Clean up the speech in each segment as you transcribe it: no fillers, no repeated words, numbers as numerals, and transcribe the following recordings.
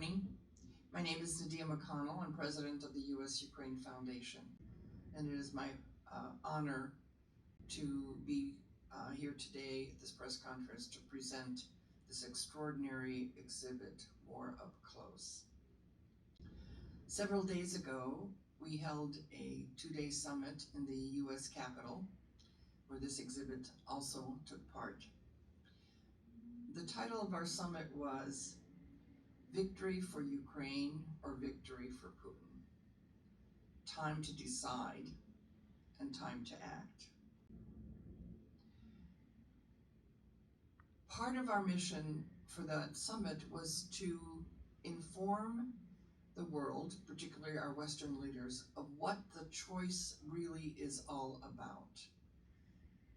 morning. My name is Nadia McConnell. I'm president of the U.S. Ukraine Foundation, and it is my honor to be here today at this press conference to present this extraordinary exhibit, War Up Close. Several days ago, we held a two-day summit in the U.S. Capitol, where this exhibit also took part. The title of our summit was Victory for Ukraine or Victory for Putin? Time to decide and time to act. Part of our mission for that summit was to inform the world, particularly our Western leaders, of what the choice really is all about.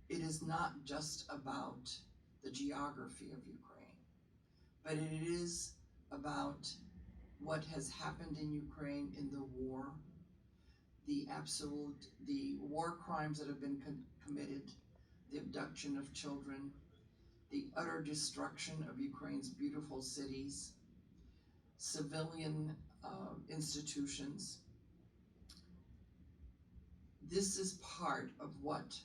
It is not just about the geography of Ukraine, but it is about what has happened in Ukraine in the war, the war crimes that have been committed, the abduction of children, the utter destruction of Ukraine's beautiful cities, civilian institutions. This is part of what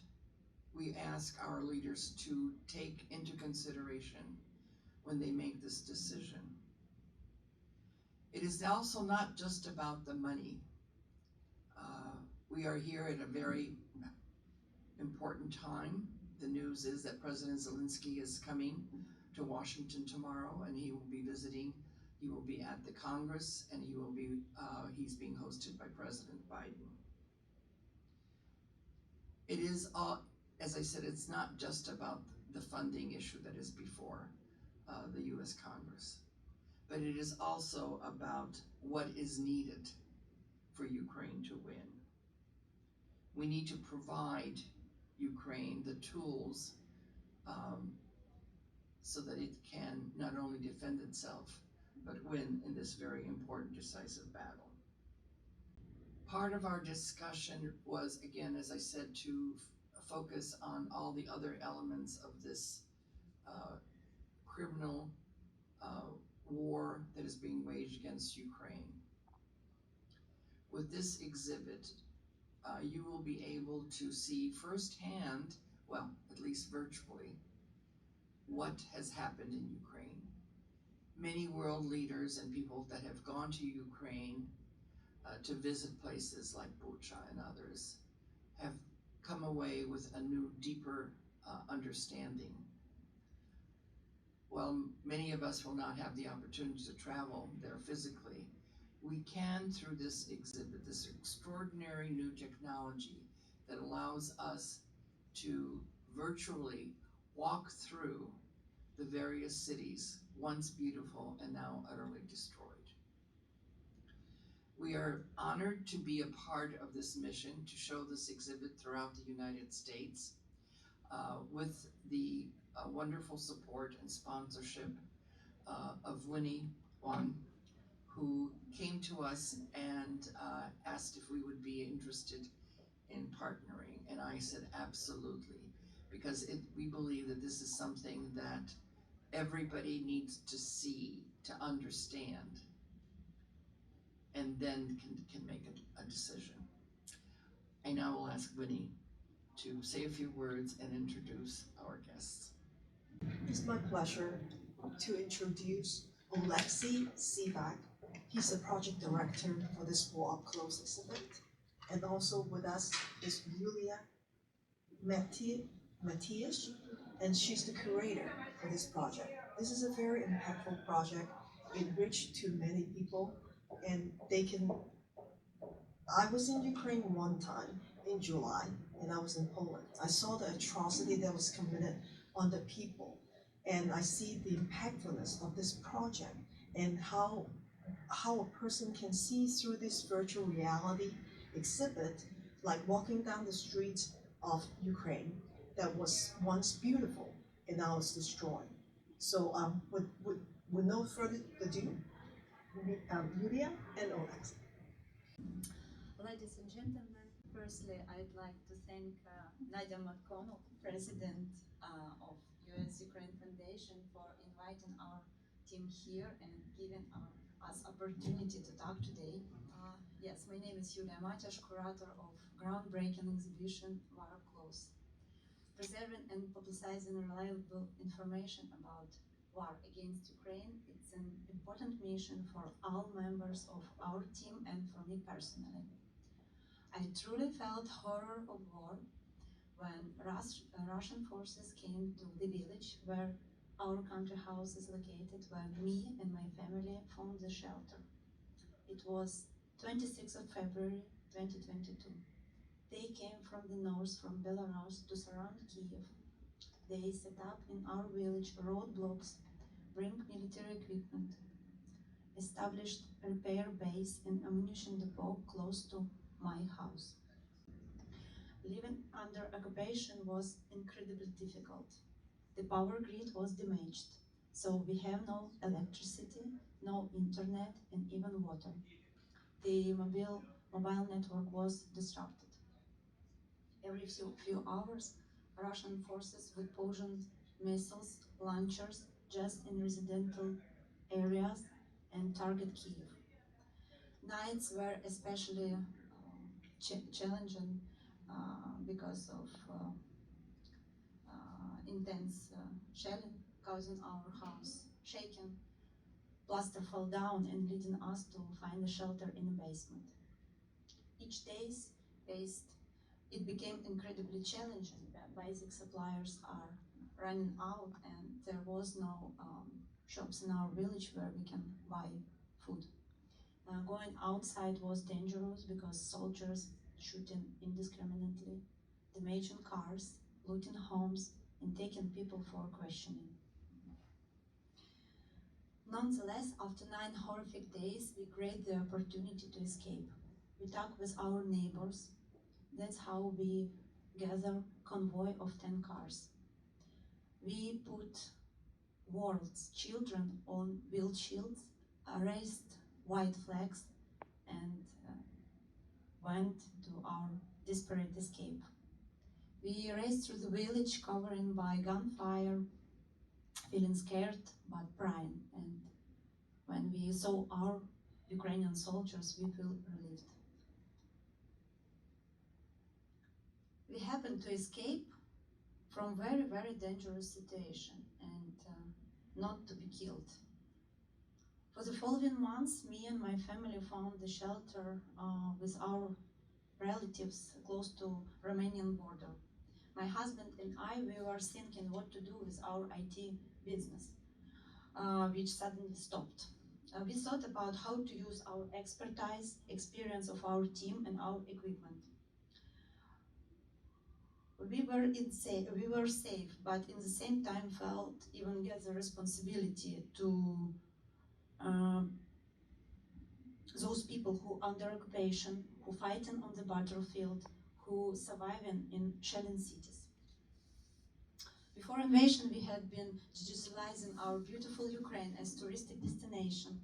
we ask our leaders to take into consideration when they make this decision. It is also not just about the money. We are here at a very important time. The news is that President Zelensky is coming to Washington tomorrow, and he will be visiting. He will be at the Congress, and he's being hosted by President Biden. It is, as I said, it's not just about the funding issue that is before the U.S. Congress, but it is also about what is needed for Ukraine to win. We need to provide Ukraine the tools so that it can not only defend itself, but win in this very important, decisive battle. Part of our discussion was, again, as I said, to focus on all the other elements of this criminal war that is being waged against Ukraine. With this exhibit, you will be able to see firsthand, well, at least virtually, what has happened in Ukraine. Many world leaders and people that have gone to Ukraine to visit places like Bucha and others have come away with a new, deeper understanding. While many of us will not have the opportunity to travel there physically, we can, through this exhibit, this extraordinary new technology that allows us to virtually walk through the various cities, once beautiful and now utterly destroyed. We are honored to be a part of this mission to show this exhibit throughout the United States with the wonderful support and sponsorship of Winnie Wang, who came to us and asked if we would be interested in partnering. And I said, absolutely, because we believe that this is something that everybody needs to see, to understand, and then can make a decision. I now will ask Winnie to say a few words and introduce our guests. It's my pleasure to introduce Oleksiy Sivak. He's the project director for this War Up Close exhibit. And also with us is Yulia Matias, and she's the curator for this project. This is a very impactful project, enriched to many people, and I was in Ukraine one time in July, and I was in Poland. I saw the atrocity that was committed on the people, and I see the impactfulness of this project and how a person can see through this virtual reality exhibit, like walking down the streets of Ukraine that was once beautiful and now is destroyed. So with no further ado, Yulia and Oleksiy. Ladies and gentlemen, firstly, I'd like to thank Nadia McConnell, President of U.S. Ukraine Foundation, for inviting our team here and giving our us opportunity to talk today. Yes, my name is Yulia Matiash, curator of groundbreaking exhibition War Up Close. Preserving and publicizing reliable information about war against Ukraine, it's an important mission for all members of our team and for me personally. I truly felt horror of war when Russian forces came to the village where our country house is located, where me and my family found the shelter. It was 26th of February 2022. They came from the north, from Belarus, to surround Kyiv. They set up in our village roadblocks, bring military equipment, established a repair base and ammunition depot close to my house. Living under occupation was incredibly difficult. The power grid was damaged, so we have no electricity, no internet, and even water. The mobile network was disrupted. Every few hours, Russian forces would position missiles, launchers, just in residential areas and target Kyiv. Nights were especially challenging because of intense shelling, causing our house shaking. Plaster fell down and leading us to find a shelter in a basement. Each day's faced it became incredibly challenging. Basic suppliers are running out and there was no shops in our village where we can buy food. Going outside was dangerous because soldiers shooting indiscriminately, damaging cars, looting homes, and taking people for questioning. Nonetheless, after 9 horrific days, we grabbed the opportunity to escape. We talked with our neighbors. That's how we gather convoy of 10 cars. We put world's children on wheel shields, raised white flags, and went to our desperate escape. We raced through the village covering by gunfire, feeling scared but prime. And when we saw our Ukrainian soldiers, we felt relieved. We happened to escape from very, very dangerous situation and not to be killed. For the following months, me and my family found the shelter with our relatives close to Romanian border. My husband and I, we were thinking what to do with our IT business, which suddenly stopped. We thought about how to use our expertise, experience of our team and our equipment. We were safe, but in the same time felt even get the responsibility to those people who are under occupation, who fighting on the battlefield, who surviving in shelling cities. Before invasion, we had been digitalizing our beautiful Ukraine as touristic destination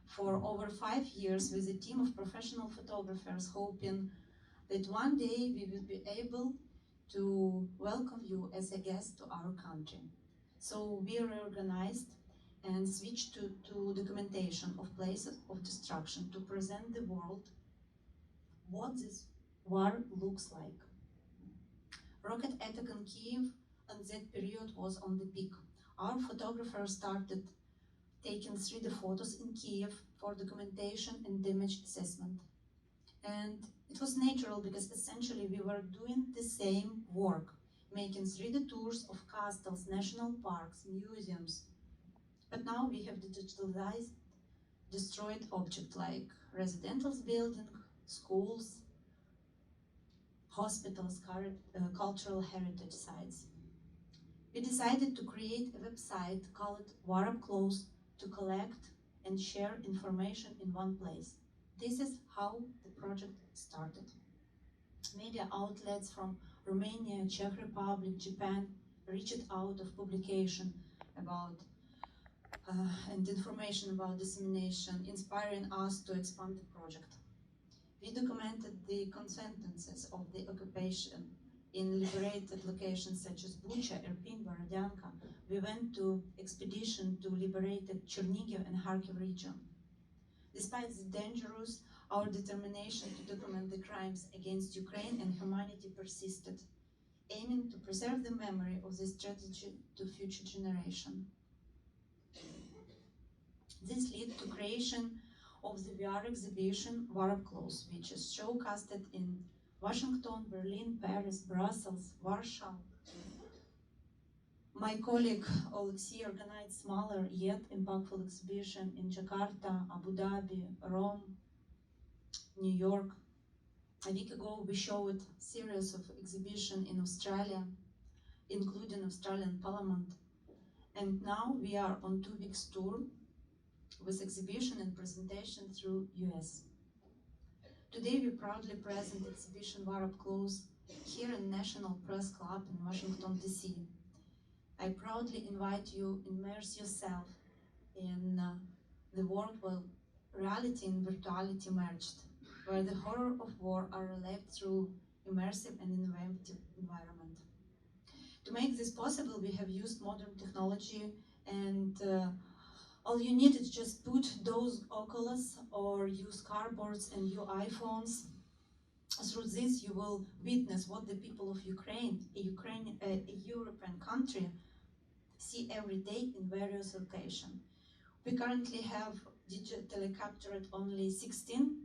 for over 5 years with a team of professional photographers, hoping that one day we will be able to welcome you as a guest to our country. So we reorganized and switched to documentation of places of destruction to present the world what this war looks like. Rocket attack in Kyiv and that period was on the peak. Our photographers started taking 3D photos in Kyiv for documentation and damage assessment. And it was natural because essentially we were doing the same work, making 3D tours of castles, national parks, museums. But now we have digitalized destroyed objects like residential buildings, schools, hospitals, cultural heritage sites. We decided to create a website called War Up Close to collect and share information in one place. This is how the project started. Media outlets from Romania, Czech Republic, Japan reached out of publication about and information about dissemination, inspiring us to expand the project. We documented the consequences of the occupation in liberated locations such as Bucha, Irpin, Borodyanka. We went to expedition to liberated Chernihiv and Kharkiv region. Despite the dangers, our determination to document the crimes against Ukraine and humanity persisted, aiming to preserve the memory of this tragedy to future generations. This led to creation of the VR exhibition War Up Close, which is showcased in Washington, Berlin, Paris, Brussels, Warsaw. My colleague Alexei organized smaller yet impactful exhibition in Jakarta, Abu Dhabi, Rome, New York. A week ago, we showed a series of exhibitions in Australia, including Australian Parliament. And now we are on 2 weeks tour with exhibition and presentation through US. Today we proudly present exhibition War Up Close here in National Press Club in Washington, D.C. I proudly invite you immerse yourself in the world where reality and virtuality merged, where the horror of war are relived through immersive and inventive environment. To make this possible, we have used modern technology, and all you need is just put those Oculus or use cardboards and your iPhones. Through this, you will witness what the people of Ukraine, a European country, see every day in various locations. We currently have digitally captured only 16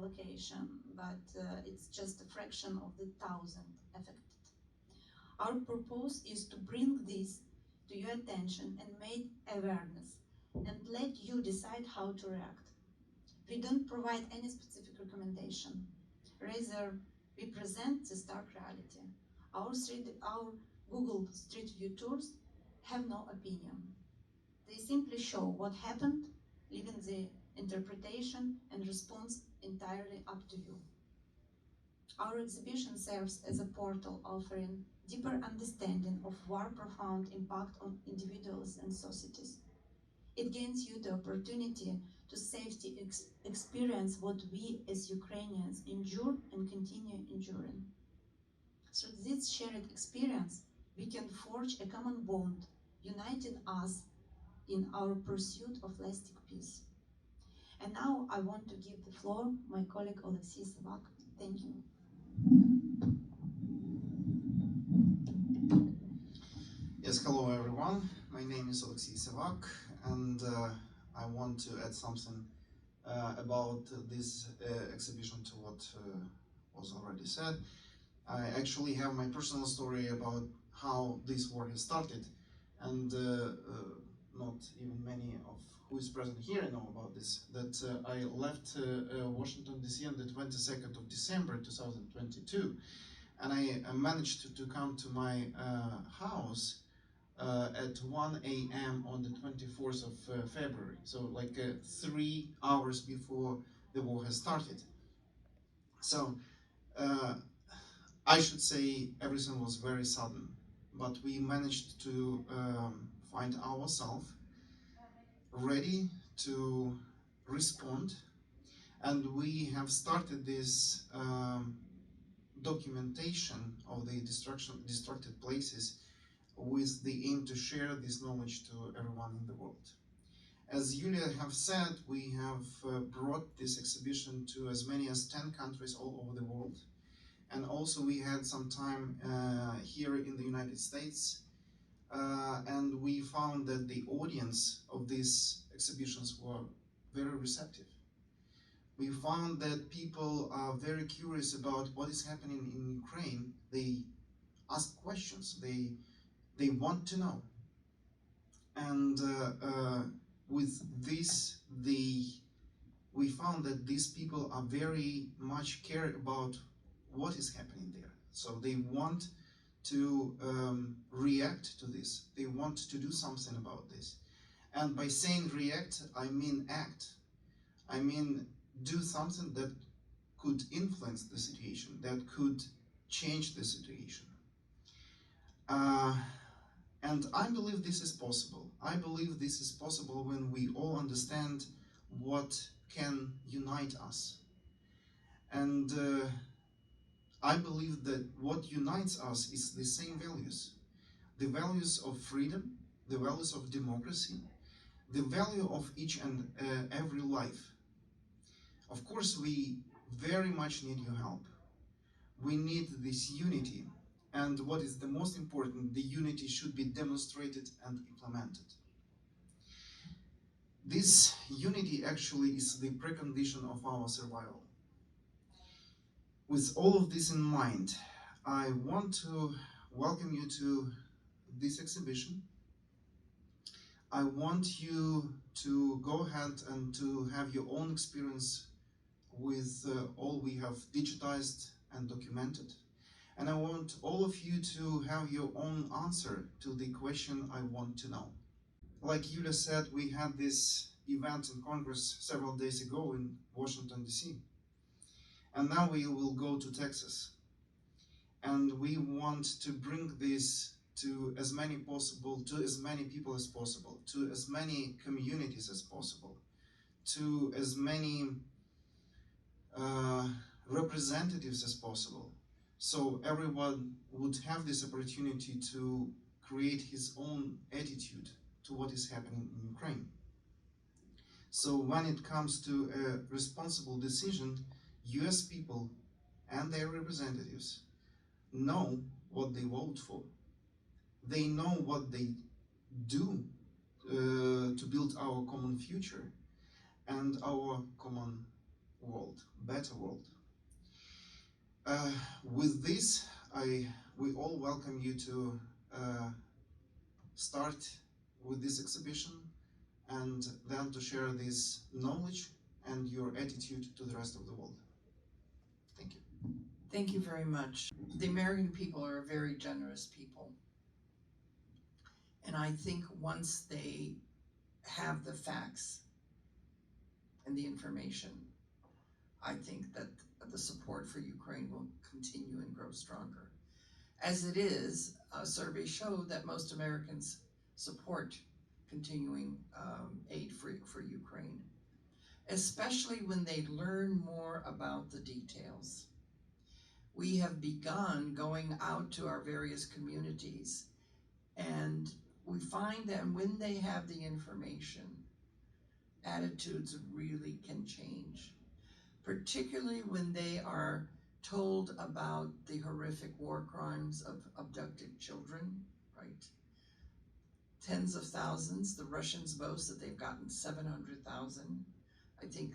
locations, but it's just a fraction of the 1,000 affected. Our purpose is to bring this to your attention and make awareness, and let you decide how to react. We don't provide any specific recommendation. Rather, we present the stark reality. Our Google Street View tours have no opinion. They simply show what happened, leaving the interpretation and response entirely up to you. Our exhibition serves as a portal offering deeper understanding of war's profound impact on individuals and societies. It gains you the opportunity to safely experience what we as Ukrainians endure and continue enduring. Through this shared experience, we can forge a common bond, uniting us in our pursuit of lasting peace. And now I want to give the floor to my colleague Alexei Savak. Thank you. Yes, hello everyone. My name is Alexei Savak, and I want to add something about this exhibition to what was already said. I actually have my personal story about how this war has started, and not even many of who is present here know about this. That I left Washington DC on the 22nd of December 2022, and I managed to come to my house at 1 a.m. on the 24th of February, so like 3 hours before the war has started. So I should say everything was very sudden, but we managed to find ourselves ready to respond, and we have started this documentation of the destructed places with the aim to share this knowledge to everyone in the world. As Yulia have said, we have brought this exhibition to as many as 10 countries all over the world. And also we had some time here in the United States, and we found that the audience of these exhibitions were very receptive. We found that people are very curious about what is happening in Ukraine. They ask questions, they want to know. And with this, we found that these people are very much care about what is happening there. So they want to react to this. They want to do something about this. And by saying react, I mean act. I mean do something that could influence the situation, that could change the situation. And I believe this is possible. I believe this is possible when we all understand what can unite us. And I believe that what unites us is the same values. The values of freedom, the values of democracy, the value of each and every life. Of course, we very much need your help. We need this unity, and what is the most important, the unity should be demonstrated and implemented. This unity actually is the precondition of our survival. With all of this in mind, I want to welcome you to this exhibition. I want you to go ahead and to have your own experience with all we have digitized and documented. And I want all of you to have your own answer to the question I want to know. Like Yulia said, we had this event in Congress several days ago in Washington, D.C. And now we will go to Texas. And we want to bring this to as many people as possible, to as many communities as possible, to as many representatives as possible. So everyone would have this opportunity to create his own attitude to what is happening in Ukraine. So when it comes to a responsible decision, US people and their representatives know what they vote for. They know what they do to build our common future and our common world, better world. With this, we all welcome you to start with this exhibition and then to share this knowledge and your attitude to the rest of the world. Thank you. Thank you very much. The American people are a very generous people. And I think once they have the facts and the information, I think that the support for Ukraine will continue and grow stronger. As it is, surveys show that most Americans support continuing aid for Ukraine, especially when they learn more about the details. We have begun going out to our various communities, and we find that when they have the information, attitudes really can change, particularly when they are told about the horrific war crimes of abducted children, right? Tens of thousands. The Russians boast that they've gotten 700,000. I think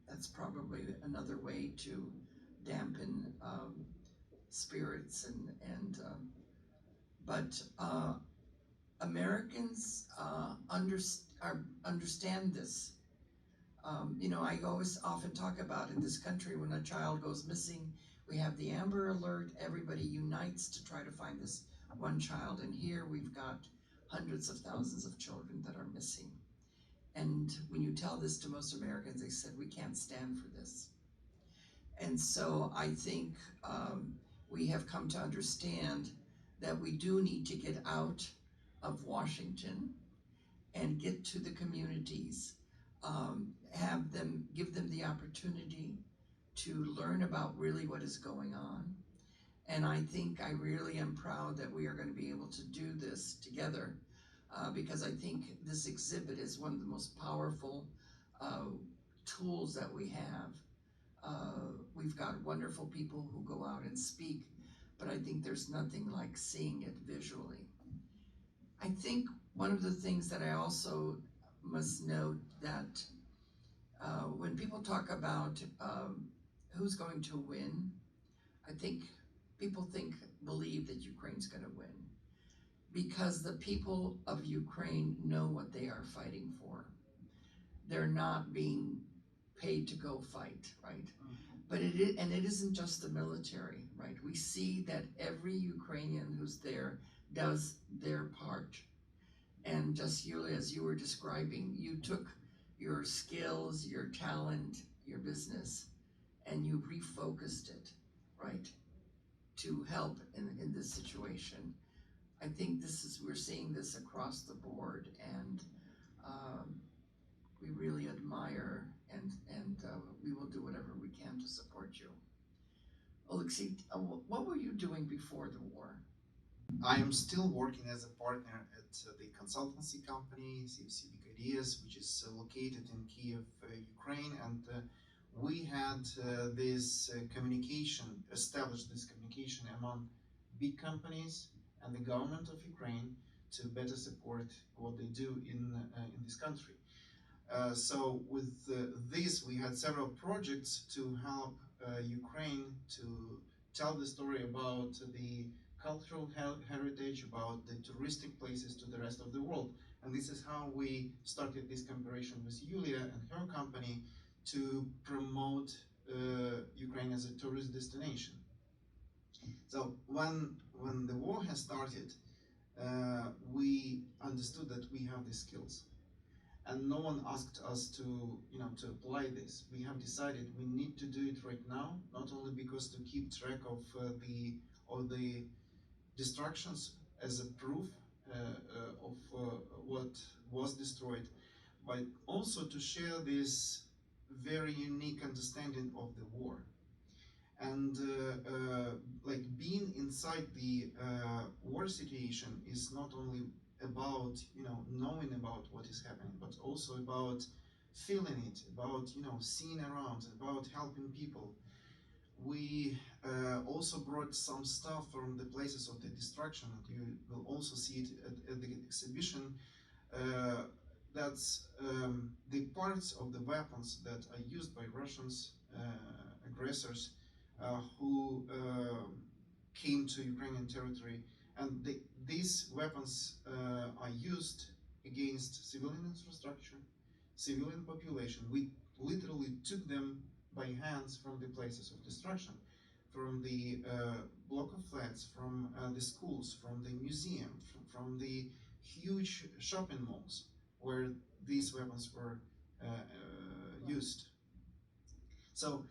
that's probably another way to dampen spirits but Americans understand this. I always often talk about in this country, when a child goes missing, we have the Amber Alert. Everybody unites to try to find this one child. And here we've got hundreds of thousands of children that are missing. And when you tell this to most Americans, they said, we can't stand for this. And so I think we have come to understand that we do need to get out of Washington and get to the communities, give them the opportunity to learn about really what is going on. And I think I really am proud that we are going to be able to do this together, because I think this exhibit is one of the most powerful tools that we have. We've got wonderful people who go out and speak, but I think there's nothing like seeing it visually. I think one of the things that I also must note that when people talk about who's going to win, I think people believe that Ukraine's going to win, because the people of Ukraine know what they are fighting for. They're not being paid to go fight, right? But it isn't just the military, right? We see that every Ukrainian who's there does their part. And just Yulia, as you were describing, you took your skills, your talent, your business, and you refocused it, right, to help in this situation. I think we're seeing this across the board, and we really admire and we will do whatever we can to support you. Alexei, what were you doing before the war? I am still working as a partner at the consultancy company CFC Big Ideas, which is located in Kyiv, Ukraine, and we had established this communication among big companies and the government of Ukraine to better support what they do in this country. So with this, we had several projects to help Ukraine to tell the story about the cultural heritage, about the touristic places to the rest of the world. And this is how we started this cooperation with Yulia and her company to promote Ukraine as a tourist destination. So when the war has started, we understood that we have the skills, and no one asked us to apply this. We have decided we need to do it right now, not only because to keep track of the destructions as a proof of what was destroyed, but also to share this very unique understanding of the war. And like being inside the war situation is not only about knowing about what is happening, but also about feeling it, about seeing around, about helping people. We also brought some stuff from the places of the destruction, and you will also see it at the exhibition. That's the parts of the weapons that are used by Russians aggressors who came to Ukrainian territory, and these weapons are used against civilian infrastructure, civilian population. We literally took them by hands from the places of destruction, from the block of flats, from the schools, from the museum, from the huge shopping malls where these weapons were used. So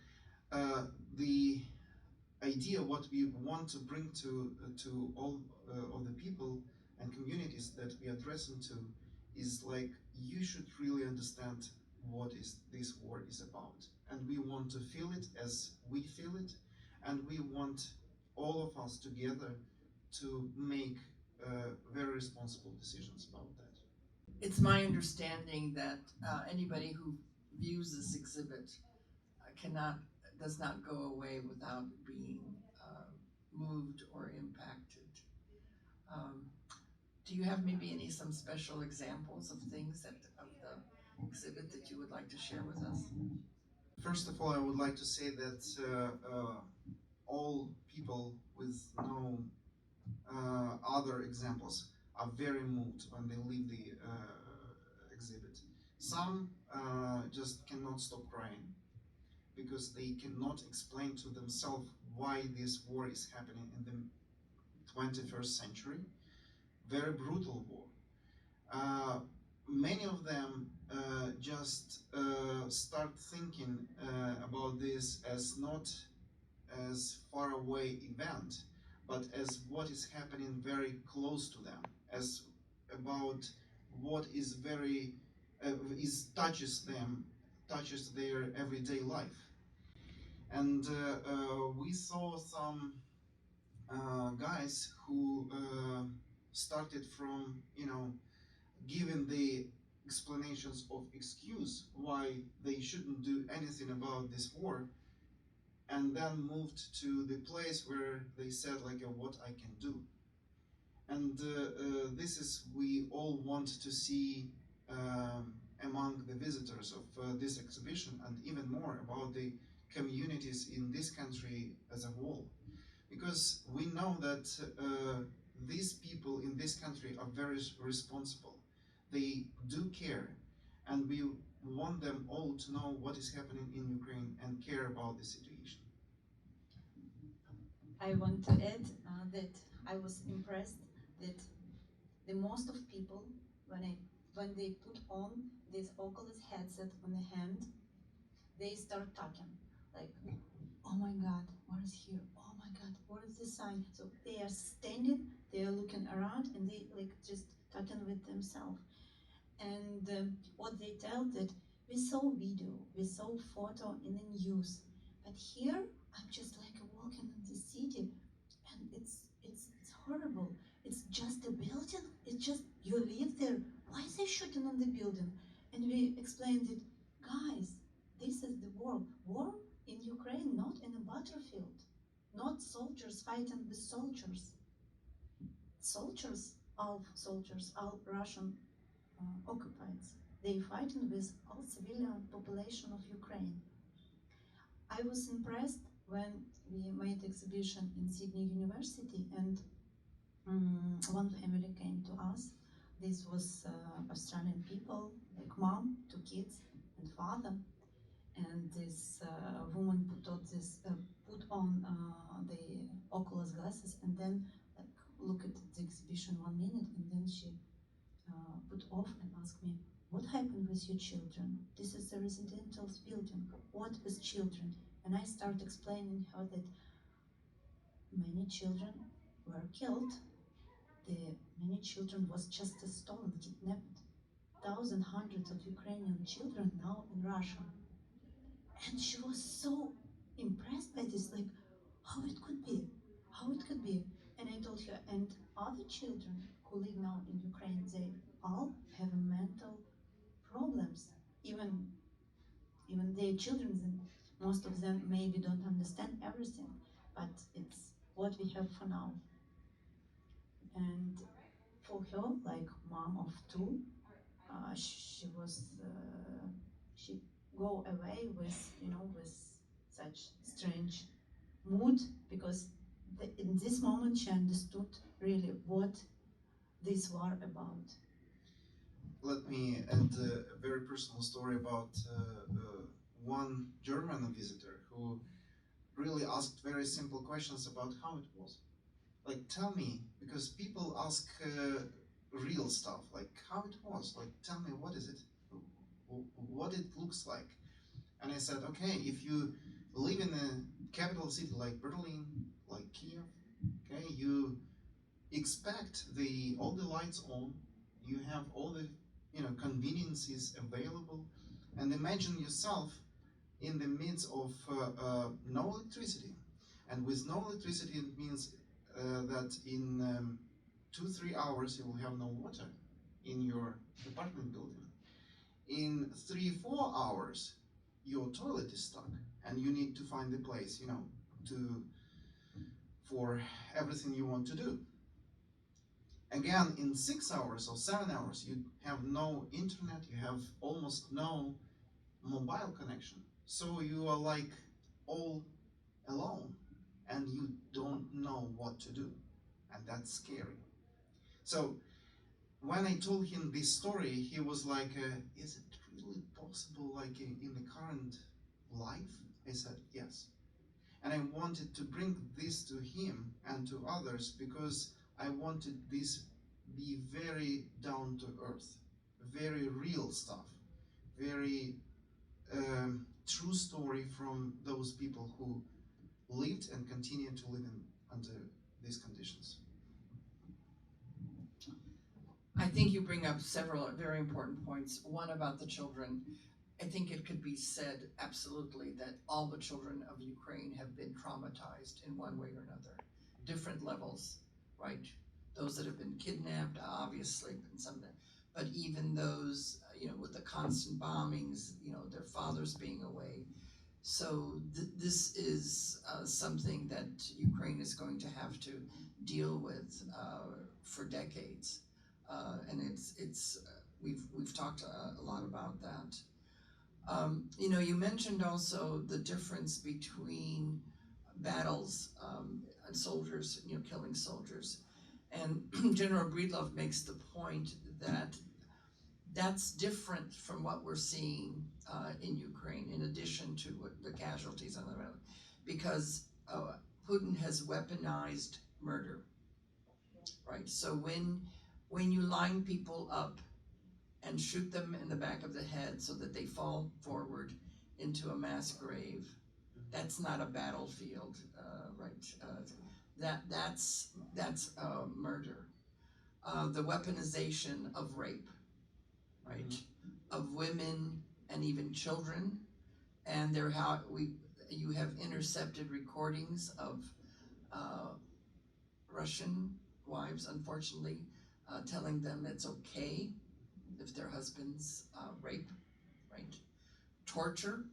the idea what we want to bring to all of the people and communities that we are addressing to is like, you should really understand what is this war is about, and we want to feel it as we feel it, and we want all of us together to make very responsible decisions about that. It's my understanding that anybody who views this exhibit does not go away without being moved or impacted. Do you have maybe some special examples of things of the exhibit that you would like to share with us? First of all, I would like to say that all people with no other examples are very moved when they leave the exhibit. Some just cannot stop crying because they cannot explain to themselves why this war is happening in the 21st century. Very brutal war. Many of them just start thinking about this as not as far away event, but as what is happening very close to them, as about what is very touches their everyday life. And we saw some guys who started from giving the explanations of excuse why they shouldn't do anything about this war, and then moved to the place where they said like what I can do. And this is we all want to see among the visitors of this exhibition, and even more about the communities in this country as a whole, because we know that these people in this country are very responsible. They do care, and we want them all to know what is happening in Ukraine and care about the situation. I want to add that I was impressed that the most of people, when they put on this Oculus headset on the hand, they start talking like, oh my God, what is here? Oh my God, what is this sign? So they are standing, they are looking around, and they like just talking with themselves. And what they tell that we saw video, we saw photo in the news, but here I'm just like walking in the city, and it's horrible. It's just a building. It's just you live there. Why is they shooting on the building? And we explained it, guys. This is the war. War in Ukraine, not in a battlefield. Not soldiers fighting with soldiers. All Russian occupied. They fighting with all civilian population of Ukraine. I was impressed when we made exhibition in Sydney University, and one family came to us. This was Australian people, like mom, two kids, and father. And this woman put on the Oculus glasses, and then like look at the exhibition 1 minute, and then she put off and asked me, "What happened with your children? This is a residential building. What with children?" And I start explaining her that many children were killed. Many children was just stolen, kidnapped. Thousands, hundreds of Ukrainian children now in Russia. And she was so impressed by this, like, how it could be, And I told her, and other children who live now in Ukraine, they all have mental problems. Even their children, and most of them maybe don't understand everything, but it's what we have for now. And for her, like mom of two, she go away with with such strange mood, because in this moment she understood really what this war about. Let me add a very personal story about one German visitor who really asked very simple questions about how it was. Like, tell me, because people ask real stuff, like how it was, like tell me what is it, what it looks like. And I said, okay, if you live in a capital city like Berlin, like Kyiv, okay, you expect all the lights on, you have all the conveniences available, and imagine yourself in the midst of no electricity. And with no electricity, it means that in 2-3 hours you will have no water in your apartment building. In 3-4 hours, your toilet is stuck, and you need to find a place, for everything you want to do. Again, in 6 hours or 7 hours, you have no internet, you have almost no mobile connection. So you are like all alone, and you don't know what to do, and that's scary. So when I told him this story, he was like, is it really possible, like in the current life? I said, yes. And I wanted to bring this to him and to others because I wanted this be very down to earth, very real stuff, very true story from those people who lived and continue to live under these conditions. I think you bring up several very important points. One about the children. I think it could be said absolutely that all the children of Ukraine have been traumatized in one way or another. Different levels, right? Those that have been kidnapped, obviously, and some, but even those, with the constant bombings, their fathers being away. So this is something that Ukraine is going to have to deal with for decades, and we've talked a lot about that. You mentioned also the difference between battles and soldiers, killing soldiers, and General Breedlove makes the point that that's different from what we're seeing in Ukraine, in addition to the casualties on the road, because Putin has weaponized murder, right? So when you line people up and shoot them in the back of the head so that they fall forward into a mass grave, that's not a battlefield, right? That's murder. The weaponization of rape, right? Mm-hmm. Of women and even children, and you have intercepted recordings of Russian wives, unfortunately, telling them it's okay if their husbands rape, right? Torture,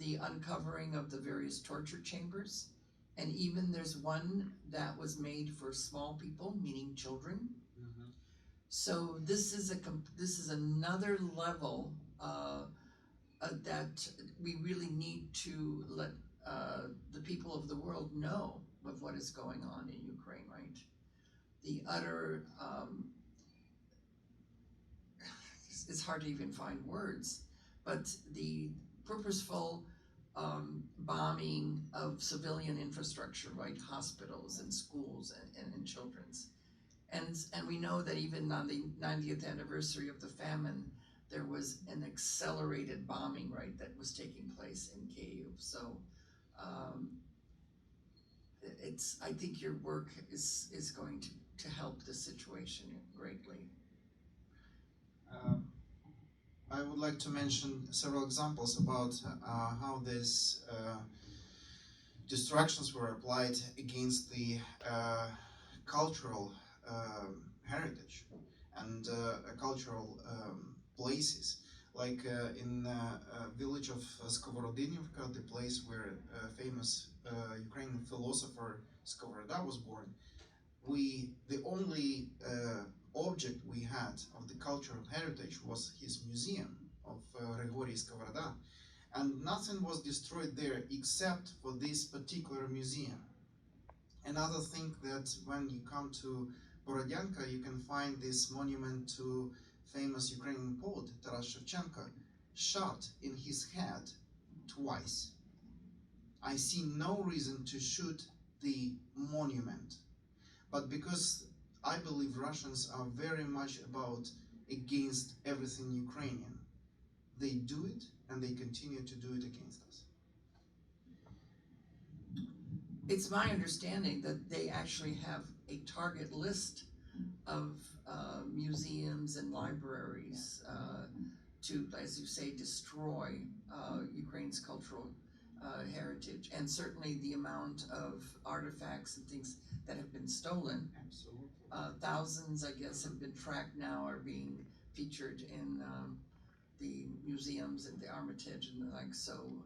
the uncovering of the various torture chambers. And even there's one that was made for small people, meaning children. So this is another level that we really need to let the people of the world know of what is going on in Ukraine, right? The utter, it's hard to even find words, but the purposeful bombing of civilian infrastructure, right? Hospitals and schools and children's. And we know that even on the 90th anniversary of the famine, there was an accelerated bombing, right, that was taking place in Kyiv. So I think your work is going to help the situation greatly. I would like to mention several examples about how these distractions were applied against the cultural heritage and cultural places. Like in village of Skovorodinivka, the place where famous Ukrainian philosopher Skovoroda was born, the only object we had of the cultural heritage was his museum of Grigory Skovoroda, and nothing was destroyed there except for this particular museum. Another thing that when you come to Borodyanka, you can find this monument to famous Ukrainian poet Taras Shevchenko, shot in his head twice. I see no reason to shoot the monument, but because I believe Russians are very much against everything Ukrainian, they do it and they continue to do it against us. It's my understanding that they actually have a target list of museums and libraries to, as you say, destroy Ukraine's cultural heritage, and certainly the amount of artifacts and things that have been stolen. Absolutely. Thousands, I guess, have been tracked now, are being featured in the museums and the Armitage and the like. So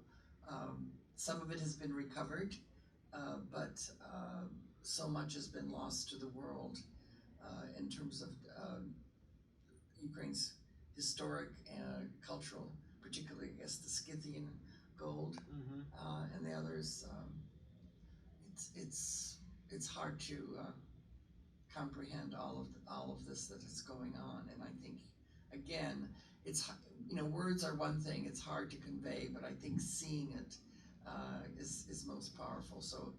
some of it has been recovered, but so much has been lost to the world in terms of Ukraine's historic and cultural, particularly, I guess, the Scythian gold and the others. It's hard to comprehend all of this that is going on, and I think again, words are one thing; it's hard to convey, but I think seeing it is most powerful. So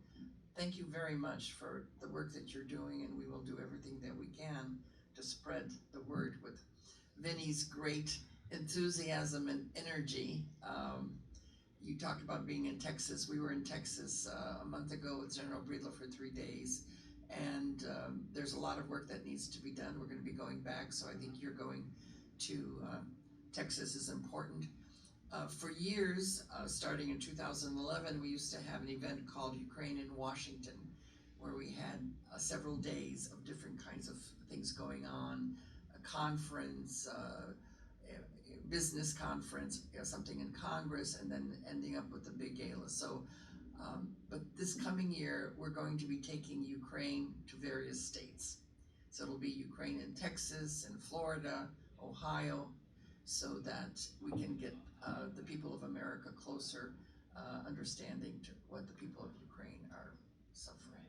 thank you very much for the work that you're doing, and we will do everything that we can to spread the word with Vinny's great enthusiasm and energy. You talked about being in Texas. We were in Texas a month ago with General Breedlove for 3 days, and there's a lot of work that needs to be done. We're going to be going back, so I think you're going to Texas is important. For years, starting in 2011, we used to have an event called Ukraine in Washington, where we had several days of different kinds of things going on, a conference, business conference, something in Congress, and then ending up with a big gala. So, but this coming year, we're going to be taking Ukraine to various states. So it'll be Ukraine in Texas and Florida, Ohio, so that we can get the people of America closer, understanding to what the people of Ukraine are suffering.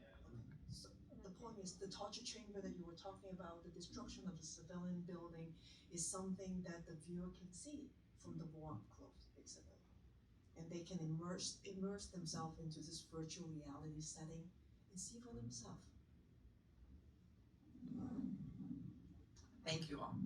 So the point is, the torture chamber that you were talking about, the destruction of the civilian building, is something that the viewer can see from the war up close, basically. And they can immerse themselves into this virtual reality setting and see for themselves. Thank you all.